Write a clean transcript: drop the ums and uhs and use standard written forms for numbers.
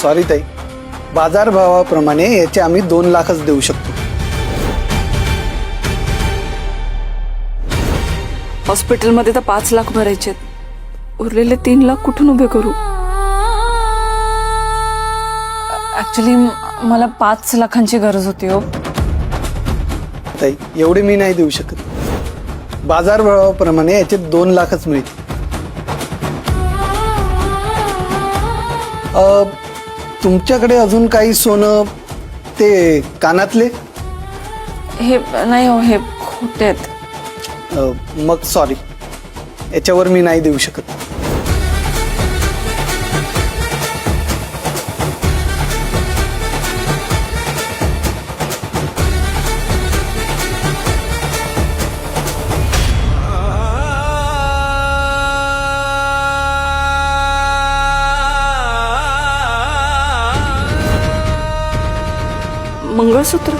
Sorry ताई, बाजारभावाप्रमाणे याचे आम्ही 2 लाखच देऊ शकतो. हॉस्पिटलमध्ये तर 5 लाख भरायचे, उरलेले 3 लाख कुठून उभे करू? ऍक्च्युली मला 5 लाखांची गरज होती हो. ताई एवढे मी नाही देऊ शकत. बाजारभावाप्रमाणे याचे 2 लाखच मिळतील. तुमच्याकडे अजून काही सोनं, ते कानातले? हे नाही हो, हे खोटे आहेत. मग सॉरी, याच्यावर मी नाही देऊ शकत. मंगळसूत्र